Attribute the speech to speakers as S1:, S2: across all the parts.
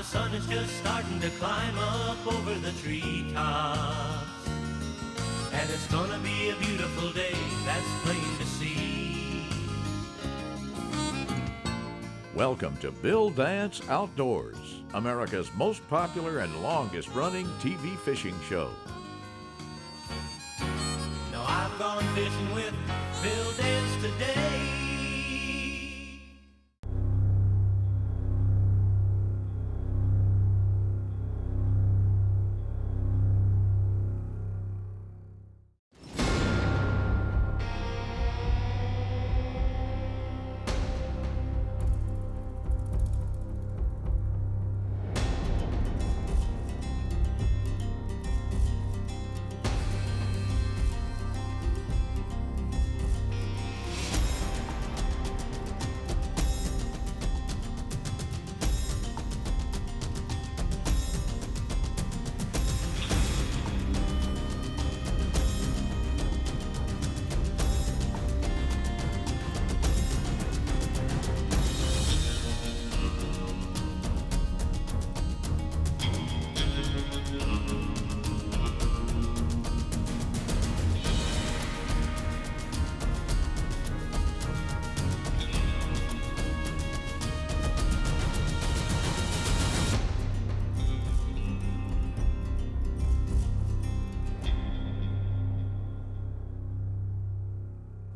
S1: sun is just starting to climb up over the treetops. And it's gonna be a beautiful day, that's plain to see.
S2: Welcome to Bill Dance Outdoors, America's most popular and longest running TV fishing show.
S1: Now I've gone fishing with Bill Dance today.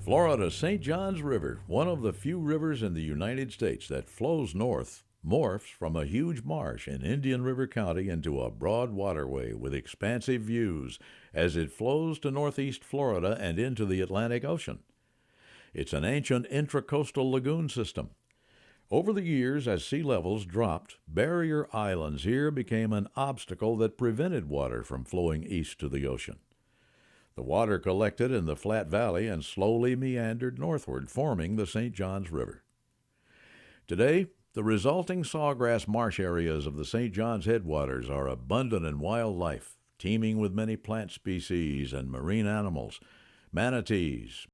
S2: Florida's St. Johns River, one of the few rivers in the United States that flows north, morphs from a huge marsh in Indian River County into a broad waterway with expansive views as it flows to northeast Florida and into the Atlantic Ocean. It's an ancient intracoastal lagoon system. Over the years, as sea levels dropped, barrier islands here became an obstacle that prevented water from flowing east to the ocean. The water collected in the flat valley and slowly meandered northward, forming the St. Johns River. Today, the resulting sawgrass marsh areas of the St. Johns headwaters are abundant in wildlife, teeming with many plant species and marine animals, manatees,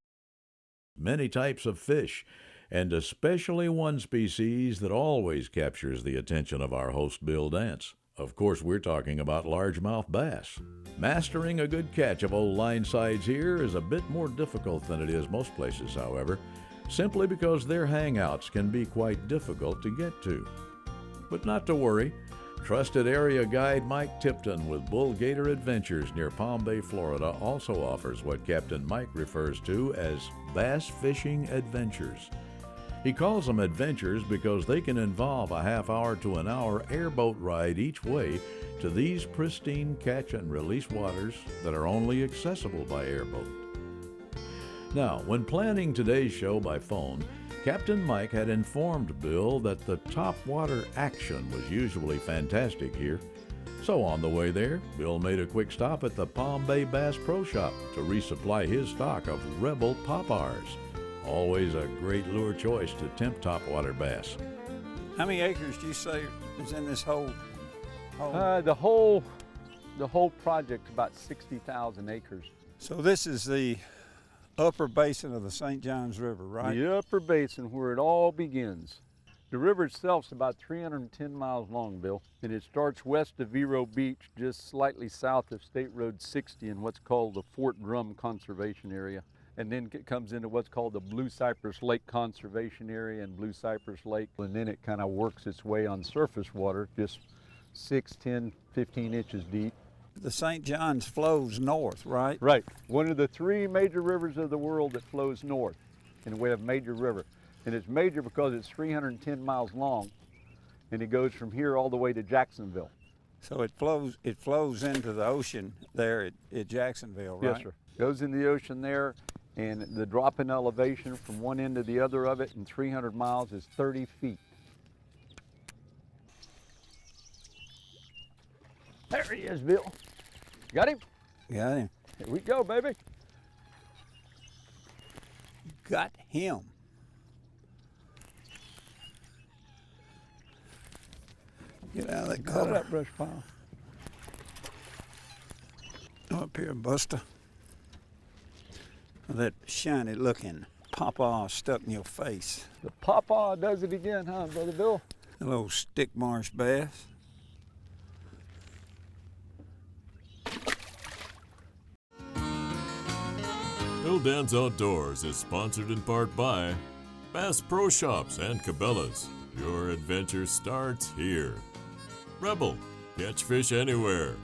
S2: many types of fish, and especially one species that always captures the attention of our host, Bill Dance. Of course, we're talking about largemouth bass. Mastering a good catch of old line sides here is a bit more difficult than it is most places, however, simply because their hangouts can be quite difficult to get to. But not to worry. Trusted area guide Mike Tipton with Bull Gator Adventures near Palm Bay, Florida, also offers what Captain Mike refers to as bass fishing adventures. He calls them adventures because they can involve a half-hour to an hour airboat ride each way to these pristine catch and release waters that are only accessible by airboat. Now, when planning today's show by phone, Captain Mike had informed Bill that the top water action was usually fantastic here. So on the way there, Bill made a quick stop at the Palm Bay Bass Pro Shop to resupply his stock of Rebel Poppars. Always a great lure choice to tempt topwater bass.
S3: How many acres do you say is in this whole?
S4: The whole project's about 60,000 acres.
S3: So this is the upper basin of the St. Johns River, right?
S4: The upper basin where it all begins. The river itself is about 310 miles long, Bill, and it starts west of Vero Beach, just slightly south of State Road 60 in what's called the Fort Drum Conservation Area. And then it comes into what's called the Blue Cypress Lake Conservation Area and Blue Cypress Lake. And then it kind of works its way on surface water, just 6, 10, 15 inches deep.
S3: The St. Johns flows north, right?
S4: Right. One of the 3 major rivers of the world that flows north in the way of major river. And it's major because it's 310 miles long, and it goes from here all the way to Jacksonville.
S3: So it flows into the ocean there at Jacksonville, right?
S4: Yes, sir. Goes in the ocean there. And the drop in elevation from one end to the other of it in 300 miles is 30 feet. There he is, Bill. Got him?
S3: Got him.
S4: Here we go, baby.
S3: Got him. Get out of that
S4: Cover
S3: gutter.
S4: that brush pile.
S3: Up here, Buster. That shiny looking pawpaw stuck in your face.
S4: The pawpaw does it again, huh, Brother Bill?
S3: A little stick marsh bass.
S5: Bill Dan's Outdoors is sponsored in part by Bass Pro Shops and Cabela's. Your adventure starts here. Rebel, catch fish anywhere.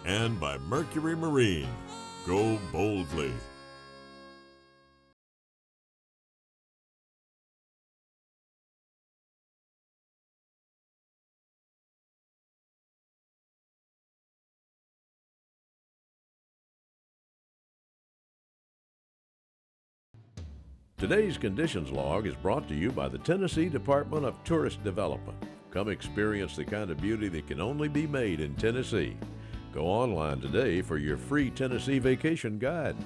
S5: And by Mercury Marine, go boldly.
S2: Today's Conditions Log is brought to you by the Tennessee Department of Tourist Development. Come experience the kind of beauty that can only be made in Tennessee. Go online today for your free Tennessee vacation guide.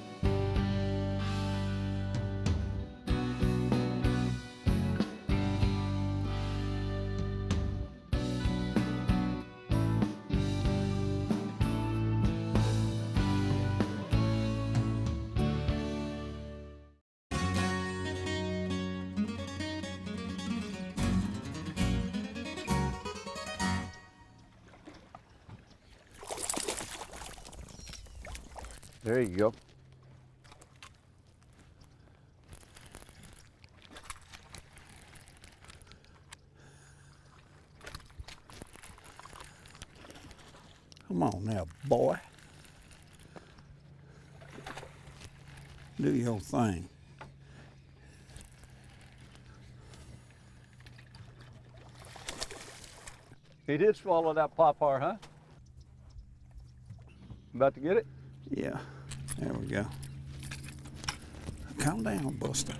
S4: There you go.
S3: Come on now, boy. Do your thing.
S4: He did swallow that popper, huh? About to get it?
S3: Yeah, there we go. Calm down, Buster.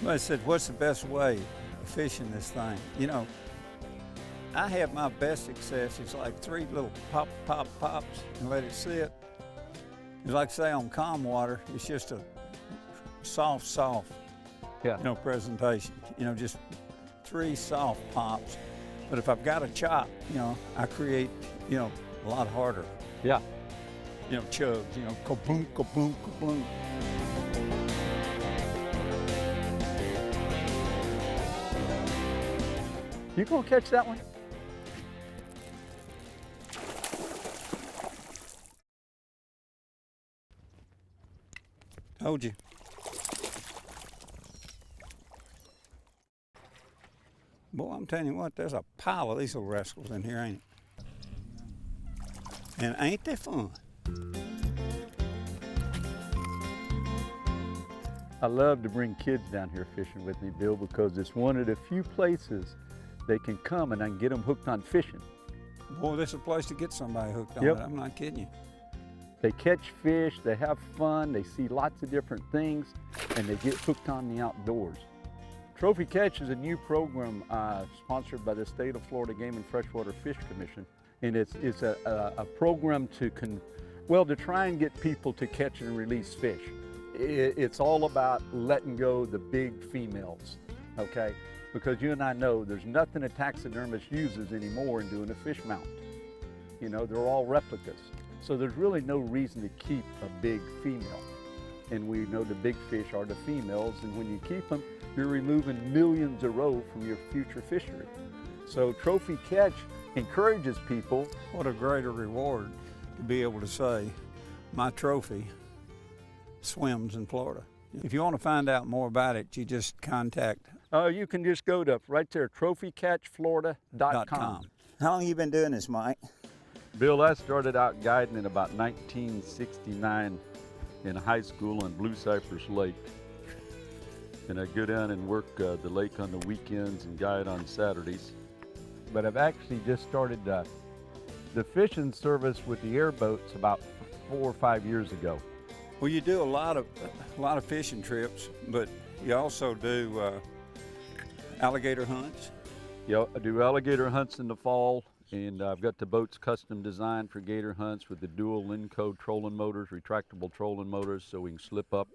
S3: Well, I said, what's the best way of fishing this thing? You know, I have my best success. It's like 3 little pops and let it sit. It's like say on calm water, it's just a soft,
S4: Yeah.
S3: presentation. Just 3 soft pops. But if I've got a chop, I create, a lot harder,
S4: Yeah.
S3: chugs, kaboom, kaboom, kaboom.
S4: You gonna catch that one?
S3: Told you. Boy, I'm telling you what, there's a pile of these little rascals in here, ain't it? And ain't they fun?
S4: I love to bring kids down here fishing with me, Bill, because it's one of the few places they can come and I can get them hooked on fishing.
S3: Boy, this is a place to get somebody hooked on
S4: Yep.
S3: it. I'm not kidding you.
S4: They catch fish, they have fun, they see lots of different things, and they get hooked on the outdoors. Trophy Catch is a new program sponsored by the State of Florida Game and Freshwater Fish Commission, and it's a program to try and get people to catch and release fish. It's all about letting go the big females, okay? Because you and I know there's nothing a taxidermist uses anymore in doing a fish mount. They're all replicas. So there's really no reason to keep a big female. And we know the big fish are the females, and when you keep them, you're removing millions a row from your future fishery. So Trophy Catch encourages people.
S3: What a greater reward to be able to say, my trophy swims in Florida. If you want to find out more about it, you just contact.
S4: You can just go to right there, trophycatchflorida.com.
S3: How long have you been doing this, Mike?
S4: Bill, I started out guiding in about 1969 in high school on Blue Cypress Lake. And I go down and work the lake on the weekends and guide on Saturdays. But I've actually just started the fishing service with the airboats about 4 or 5 years ago.
S3: Well, you do a lot of fishing trips, but you also do alligator hunts.
S4: Yeah, I do alligator hunts in the fall, and I've got the boats custom designed for gator hunts with the dual Linco trolling motors, retractable trolling motors, so we can slip up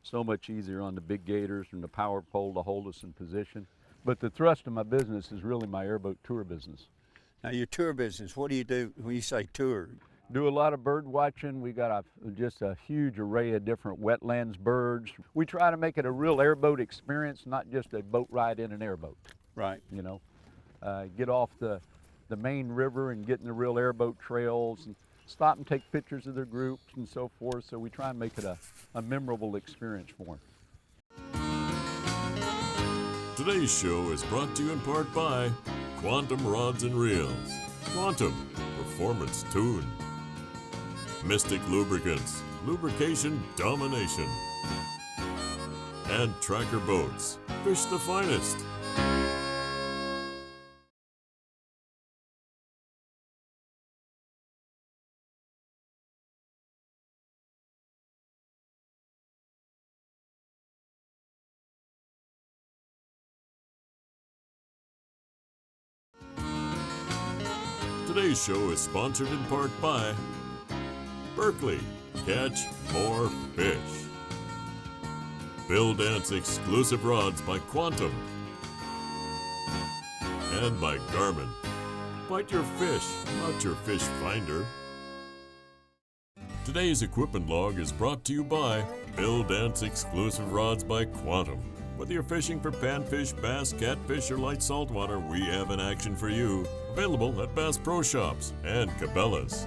S4: so much easier on the big gators from the power pole to hold us in position. But the thrust of my business is really my airboat tour business.
S3: Now, your tour business, what do you do when you say tour?
S4: Do a lot of bird watching. We got just a huge array of different wetlands birds. We try to make it a real airboat experience, not just a boat ride in an airboat.
S3: Right.
S4: Get off the the main river and getting the real airboat trails and stop and take pictures of their groups and so forth. So we try and make it a memorable experience for them.
S5: Today's show is brought to you in part by Quantum Rods and Reels. Quantum, performance tuned. Mystic Lubricants, lubrication domination. And Tracker Boats, fish the finest. Today's show is sponsored in part by Berkeley, catch more fish. Bill Dance exclusive rods by Quantum. And by Garmin. Bite your fish, not your fish finder. Today's equipment log is brought to you by Bill Dance exclusive rods by Quantum. Whether you're fishing for panfish, bass, catfish, or light saltwater, we have an action for you. Available at Bass Pro Shops and Cabela's.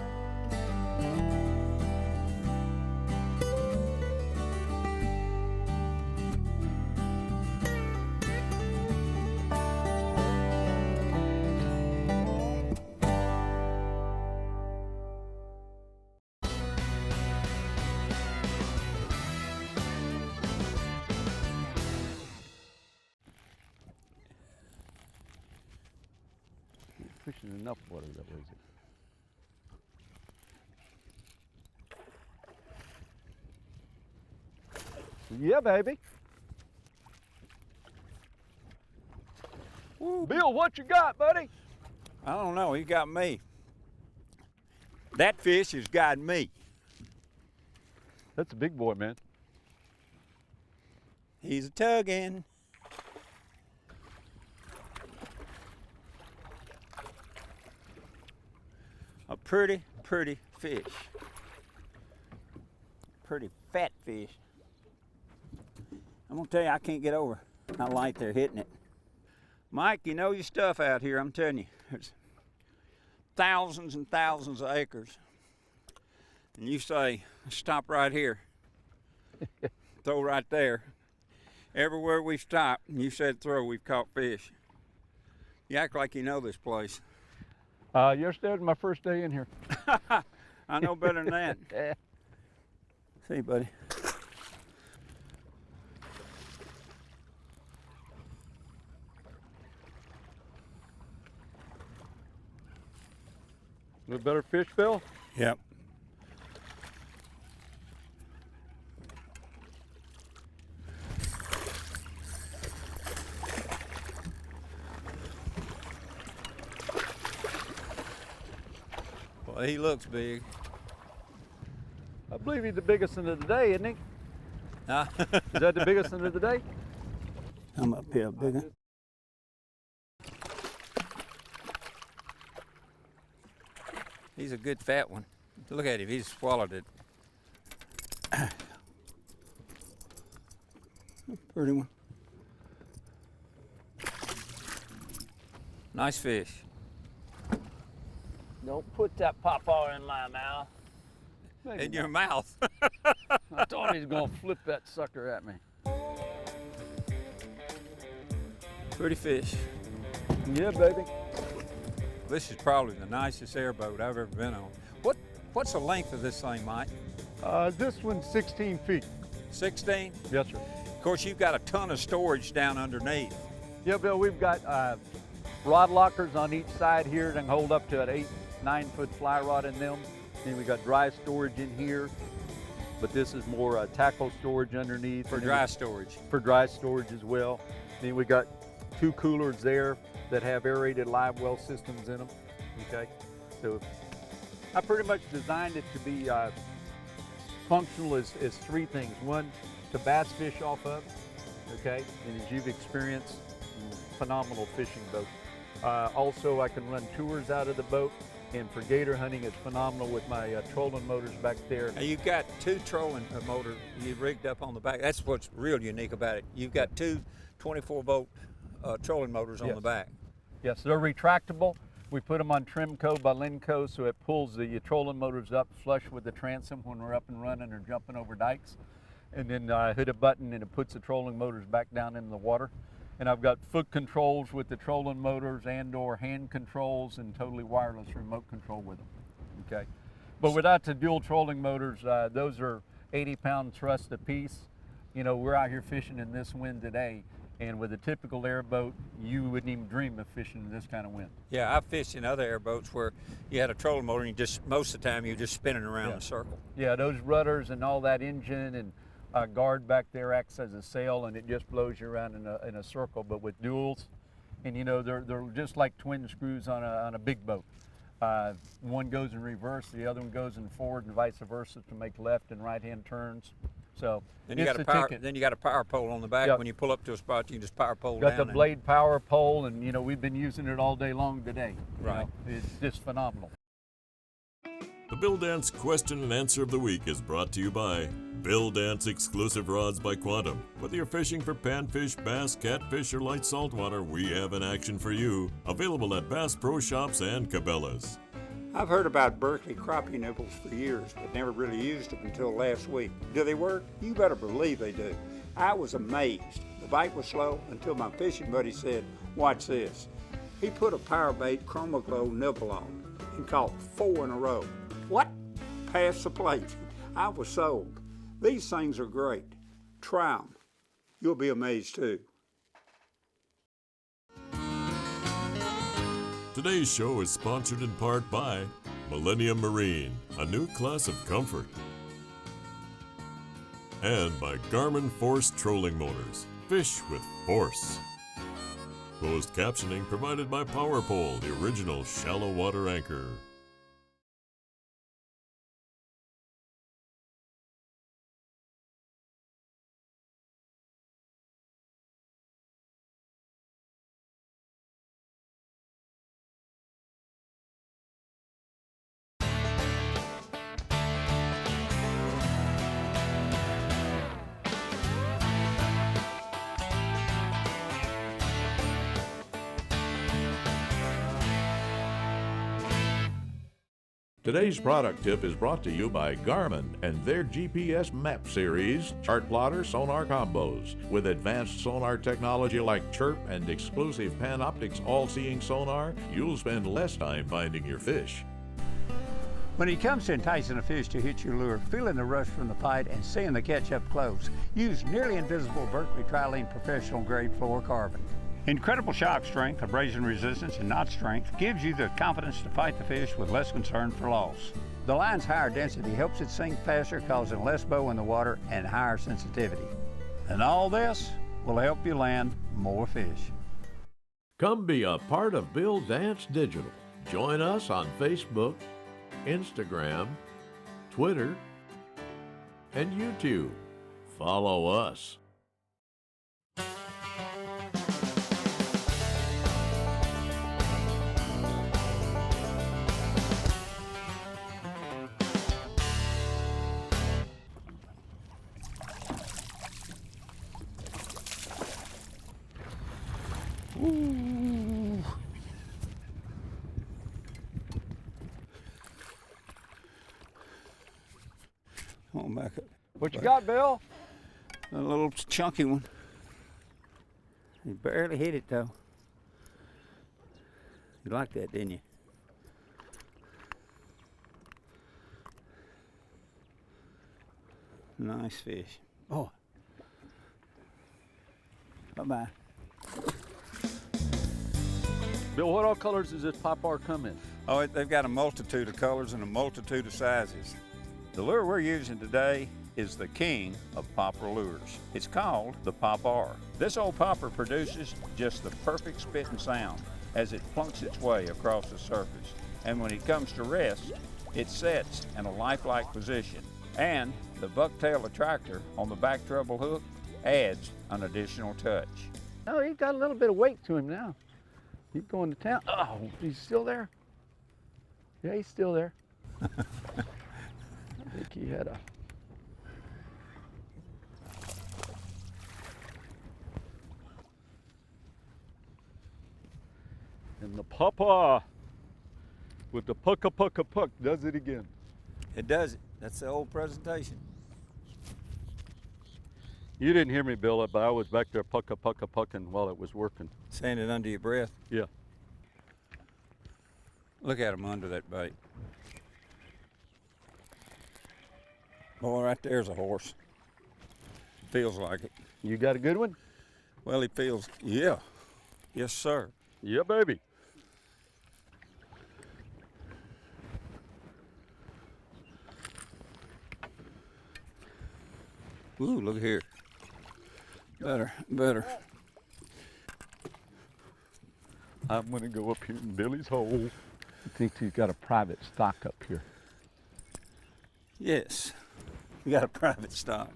S4: Fishing enough water that way. Yeah, baby.
S3: Woo.
S4: Bill, what you got, buddy?
S3: I don't know, he got me. That fish has got me.
S4: That's a big boy, man.
S3: He's a tugging. A pretty fish. Pretty fat fish. I'm gonna tell you, I can't get over how light they're hitting it. Mike, you know your stuff out here, I'm telling you. There's thousands and thousands of acres. And you say, stop right here. Throw right there. Everywhere we stopped, and you said throw, we've caught fish. You act like you know this place.
S4: Yesterday was my first day in here.
S3: I know better than that.
S4: Yeah.
S3: See, buddy.
S4: A little better fish, Bill?
S3: Yep. Well, he looks big.
S4: I believe he's the biggest one of the day, isn't he?
S3: Huh?
S4: Is that the biggest one of the day?
S3: I'm up here, bigger. He's a good fat one. Look at him, he's swallowed it. Pretty one. Nice fish.
S6: Don't put that pawpaw in my mouth.
S3: In your mouth.
S4: I thought he was going to flip that sucker at me.
S3: Pretty fish.
S4: Yeah, baby.
S3: This is probably the nicest airboat I've ever been on. What's the length of this thing, Mike?
S4: This one's 16 feet.
S3: 16?
S4: Yes, sir.
S3: Of course, you've got a ton of storage down underneath.
S4: Yeah, Bill, we've got rod lockers on each side here that can hold up to an 8-9 foot fly rod in them. Then we got dry storage in here, but this is more tackle storage underneath.
S3: For dry storage.
S4: For dry storage as well. Then we got 2 coolers there that have aerated live well systems in them. Okay, so I pretty much designed it to be functional as 3 things. One, to bass fish off of, okay, and as you've experienced, phenomenal fishing boat. Also, I can run tours out of the boat, and for gator hunting, it's phenomenal with my trolling motors back there.
S3: Now you've got 2 trolling motors you rigged up on the back. That's what's real unique about it. You've got 2 24-volt trolling motors on the back.
S4: Yes, they're retractable. We put them on Trimco by Lenco so it pulls the trolling motors up flush with the transom when we're up and running or jumping over dikes. And then I hit a button and it puts the trolling motors back down in the water. And I've got foot controls with the trolling motors and or hand controls and totally wireless remote control with them, okay? But without the dual trolling motors, those are 80-pound thrust apiece. You know, we're out here fishing in this wind today, and with a typical airboat, you wouldn't even dream of fishing in this kind of wind.
S3: Yeah, I've fished in other airboats where you had a trolling motor and you just, most of the time, you're just spinning around in a circle.
S4: Yeah, those rudders and all that engine and guard back there acts as a sail, and it just blows you around in a circle. But with duals, and you know, they're just like twin screws on a big boat. One goes in reverse, the other one goes in forward, and vice versa to make left and right hand turns. So
S3: then you got a power pole on the back. Yep. When you pull up to a spot, you can just power pole down.
S4: Got the blade power pole, and you know, we've been using it all day long today.
S3: Right.
S4: You know, it's just phenomenal.
S5: The Bill Dance Question and Answer of the Week is brought to you by Bill Dance Exclusive Rods by Quantum. Whether you're fishing for panfish, bass, catfish, or light saltwater, we have an action for you. Available at Bass Pro Shops and Cabela's.
S7: I've heard about Berkeley crappie nibbles for years, but never really used them until last week. Do they work? You better believe they do. I was amazed. The bite was slow until my fishing buddy said, "Watch this." He put a Powerbait Chroma Glow nibble on and caught 4 in a row. What? Pass the plate. I was sold. These things are great. Try them. You'll be amazed too.
S5: Today's show is sponsored in part by Millennium Marine, a new class of comfort. And by Garmin Force Trolling Motors, fish with force. Closed captioning provided by PowerPole, the original shallow water anchor.
S2: Today's product tip is brought to you by Garmin and their GPS Map Series chart plotter sonar combos. With advanced sonar technology like Chirp and exclusive Panoptix all-seeing sonar, you'll spend less time finding your fish.
S3: When it comes to enticing a fish to hit your lure, feeling the rush from the bite and seeing the catch up close, use nearly invisible Berkeley Trilene professional grade fluorocarbon. Incredible shock strength, abrasion resistance, and knot strength gives you the confidence to fight the fish with less concern for loss. The line's higher density helps it sink faster, causing less bow in the water and higher sensitivity. And all this will help you land more fish.
S2: Come be a part of Bill Dance Digital. Join us on Facebook, Instagram, Twitter, and YouTube. Follow us.
S3: Ooh. Come on, back up.
S4: What you got, Bill?
S3: A little chunky one. You barely hit it though. You liked that, didn't you? Nice fish. Oh. Bye-bye.
S4: Bill, what all colors does this popper come in?
S3: Oh, they've got a multitude of colors and a multitude of sizes. The lure we're using today is the king of popper lures. It's called the Popper. This old popper produces just the perfect spit and sound as it plunks its way across the surface. And when it comes to rest, it sets in a lifelike position. And the bucktail attractor on the back treble hook adds an additional touch.
S4: Oh, he's got a little bit of weight to him now. He's going to town. Oh, he's still there? Yeah, he's still there. I think he had a... And the papa. with the pucka pucka puck does it again.
S3: It does it. That's the old presentation.
S4: You didn't hear me, Bill, but I was back there pucka pucka pucking while it was working.
S3: Saying it under your breath.
S4: Yeah.
S3: Look at him under that bait. Boy, right there's a horse. Feels like it.
S4: You got a good one?
S3: Well, he feels, yeah. Yes, sir.
S4: Yeah, baby.
S3: Ooh, look here. Better.
S4: I'm gonna go up here in Billy's hole. I think he's got a private stock up here.
S3: Yes. We got a private stock.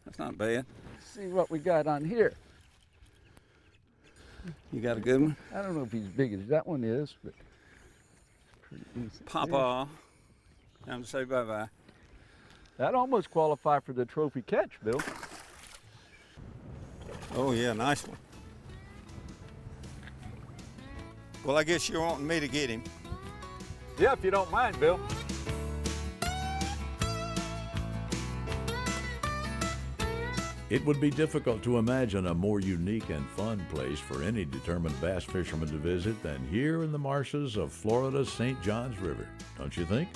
S3: That's not bad.
S4: See what we got on here.
S3: You got a good one?
S4: I don't know if he's as big as that one is, but pretty decent.
S3: Papa. Time to say bye-bye.
S4: That almost qualified for the trophy catch, Bill.
S3: Oh, yeah, nice one. Well, I guess you're wanting me to get him.
S4: Yeah, if you don't mind, Bill.
S2: It would be difficult to imagine a more unique and fun place for any determined bass fisherman to visit than here in the marshes of Florida's St. Johns River, don't you think?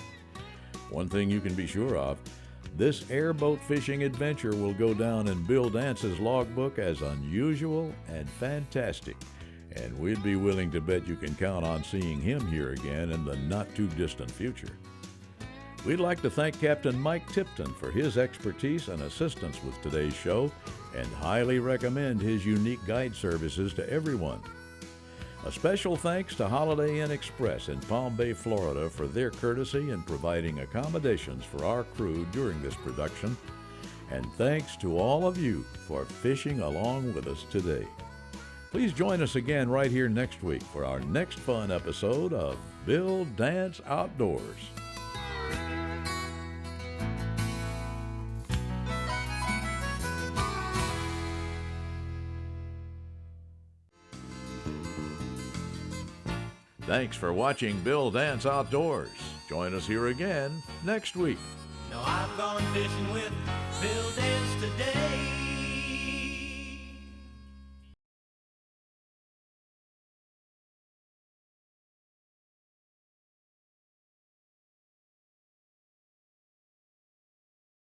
S2: One thing you can be sure of, this airboat fishing adventure will go down in Bill Dance's logbook as unusual and fantastic, and we'd be willing to bet you can count on seeing him here again in the not-too-distant future. We'd like to thank Captain Mike Tipton for his expertise and assistance with today's show and highly recommend his unique guide services to everyone. A special thanks to Holiday Inn Express in Palm Bay, Florida for their courtesy in providing accommodations for our crew during this production. And thanks to all of you for fishing along with us today. Please join us again right here next week for our next fun episode of Bill Dance Outdoors. Thanks for watching Bill Dance Outdoors. Join us here again next week.
S1: Now I've gone fishing with